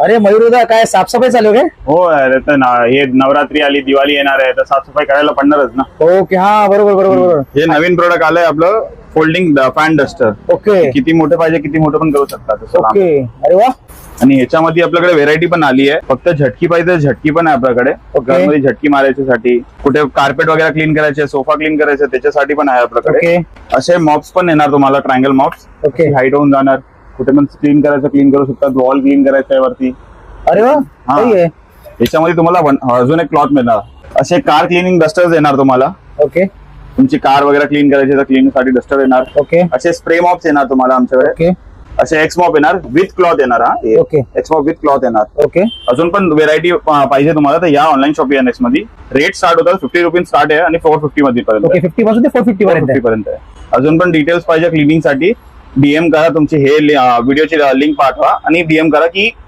अरे मयूरदा, काय साफसफाई चालू आहे हो अरे तर हे नवरात्री आली, दिवाळी येणार आहे, तर साफसफाई करायला पडणारच ना. काय? ओके, हा बरोबर बरोबर बरोबर. हे नवीन प्रोडक्ट आलंय आपलं फोल्डिंग फॅन डस्टर. ओके किती मोठं पाहिजे किती मोठं पण करू शकता तसं लांब. ओके. अरे वा. आणि ह्याच्यामध्ये आपल्याकडे व्हेरायटी पण आली आहे. फक्त झटकी पाहिजे तर झटकी पण आहे आपल्याकडे. ओके. घरामध्ये झटकी मारायच्यासाठी, कुठे कार्पेट वगैरे क्लीन करायचे, सोफा क्लीन करायचे, त्याच्यासाठी पण आहे आपल्याकडे. ओके असे मॉप्स पण येणार तुम्हाला, ट्रायंगल मॉप्स. ओके. हाईट होऊन जाणार, कुठे पण क्लीन करायचं क्लीन करू शकतात. वॉल क्लीन करायचं आहे वरती. अरे वा, हा. सही आहे. याच्यामध्ये तुम्हाला अजून एक क्लॉथ मिळणार. असे कार क्लिनिंग डस्टर्स येणार तुम्हाला. ओके तुमची कार वगैरे क्लीन करायची तर क्लीनिंग साठी डस्टर येणार. ओके असे स्प्रे मॉप्स येणार तुम्हाला आमच्याकडे. ओके असे एक्स मॉप येणार विथ क्लॉथ येणार. हा okay x MOP with cloth येणार. ओके अजून पण व्हेरायटी पाहिजे तुम्हाला तर या ऑनलाईन शॉपिंग एनएक्स मध्ये. रेट स्टार्ट होतात 50 रुपीज स्टार्ट आहे आणि 450 मध्ये पर्यंत. ओके. 50 पासून ते 450 पर्यंत आहे. 450 पर्यंत आहे. अजून पण डिटेल्स पाहिजे क्लिनिंग साठी डीएम करा. तुमची हे व्हिडिओची लिंक पाठवा आणि डीएम करा की